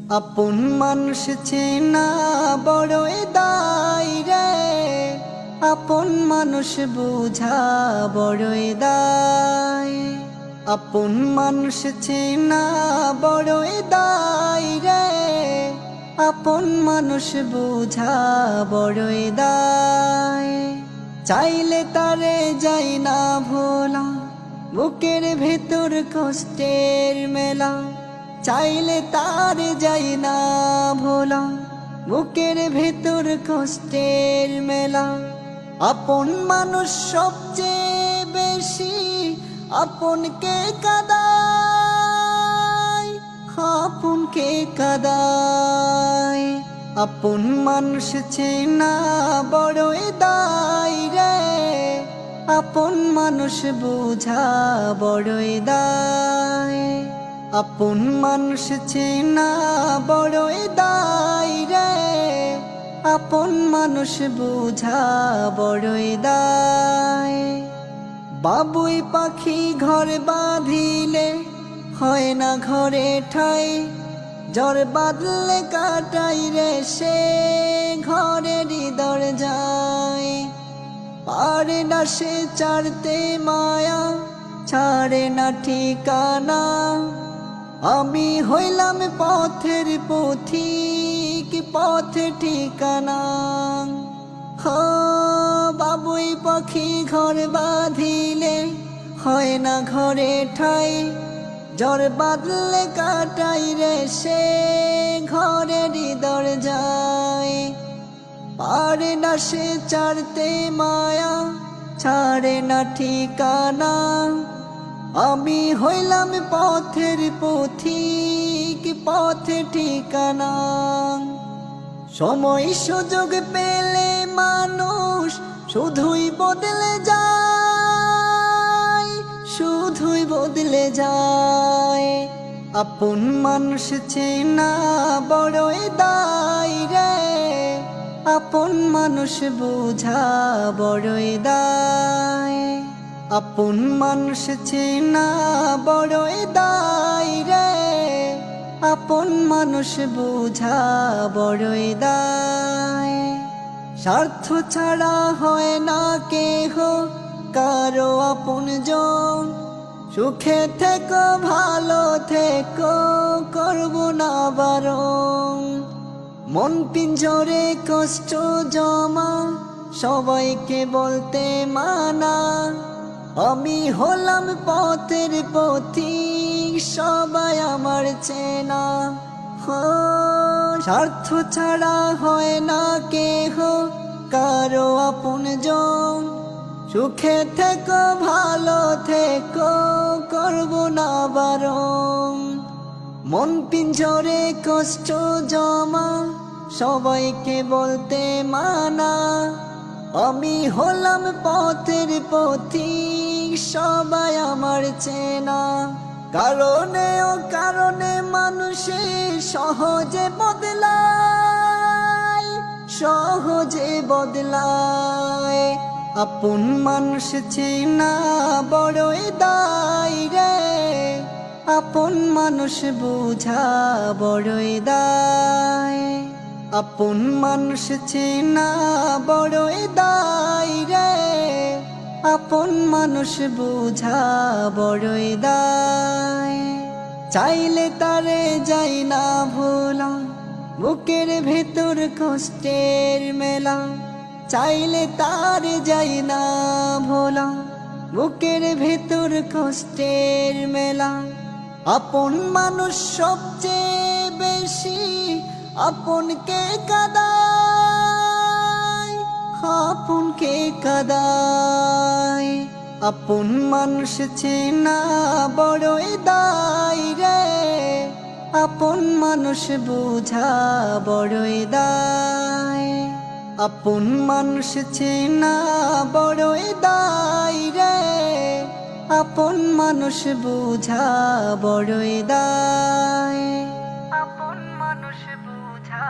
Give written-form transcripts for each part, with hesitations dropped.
আপন মানুষ চেনা বড়ই দায় রে, আপন মানুষ বুঝা বড়ই দায়। আপন মানুষ চেনা বড়ই দায় রে, আপন মানুষ বুঝা বড়ই দায়। চাইলে তারে যাই না ভোলা, বুকের ভেতর কষ্টের মেলা। চাইলে তার যাই না ভোলা, বুকের ভেতর কষ্টের মেলা। আপন মানুষ সবচেয়ে বেশি আপনকে কাঁদায়, আপনকে কাঁদায়। আপন মানুষ চেনা বড়ই দায় রে, আপন মানুষ বুঝা বড়ই দায়। আপন মানুষ চেনা বড়ই দায় রে, আপন মানুষ বুঝা বড়ই দায়। বাবুই পাখি ঘর বাঁধিলে হয় না ঘরে ঠাই, ঝড় বাদলে কাটাই রে সে ঘরেরই দরজায়। পারে না সে ছাড়তে মায়া, ছাড়ে না ঠিকানা। আমি হইলাম পথের পথিক, পথে ঠিকানা। বাবুই পাখি ঘর বাঁধিলে হয় না ঘরে ঠাই, ঝড় বাদলে কাটাই রে সে ঘরেরই দরজায়। পারে না সে ছাড়তে মায়া, ছাড়ে না ঠিকানা। আমি হইলাম পথের পথিক, পথে ঠিকানা। সময় সুযোগ পেলে মানুষ শুধুই বদলে যায়, শুধুই বদলে যায়। আপন মানুষ চেনা বড়ই দায় রে, আপন মানুষ বুঝা বড়ই দায়। আপন মানুষ চেনা বড়ই দায় রে, আপন মানুষ বুঝা বড়ই দায়। স্বার্থ ছাড়া হয় না কেহ কারো আপনজন, সুখে থেকো ভালো থেকো করব না বারণ। মন পিঞ্জরে কষ্ট জমা সবাইকে বলতে মানা, আমি হলাম পথের পথিক সবাই আমার চেনা। স্বার্থ ছাড়া হয় না কেহ কারো আপনজন, সুখে থেকো ভালো থেকো করব না বারণ। মন পিঞ্জরে কষ্ট জমা সবাইকে বলতে মানা, আমি হলাম পথের পথিক সবাই আমার চেনা। কারণে ও কারণে মানুষে সহজে বদলায়, সহজে বদলায়। আপন মানুষ চেনা বড়ই দায় রে, আপন মানুষ বুঝা বড়ই দায়। আপন মানুষ চেনা বড়ই দায় রে, আপন মানুষ বুঝা বড়ই দায়। চাইলে তারে যাই না ভোলা, বুকের ভেতর কষ্টের মেলা। চাইলে তারে যাই না ভোলা, বুকের ভেতর কষ্টের মেলা। আপন মানুষ সবচেয়ে বেশি আপনকে কাঁদায়, আপনকে কাঁদায়। আপন মানুষ চেনা বড়ই দায় রে, আপন মানুষ বুঝা বড়ই দায়। আপন মানুষ চেনা বড়ই দায় রে, আপন মানুষ বুঝা বড়ই দায়। আপন মানুষ বুঝা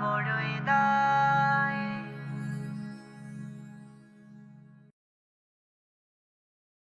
বড়ই দায়।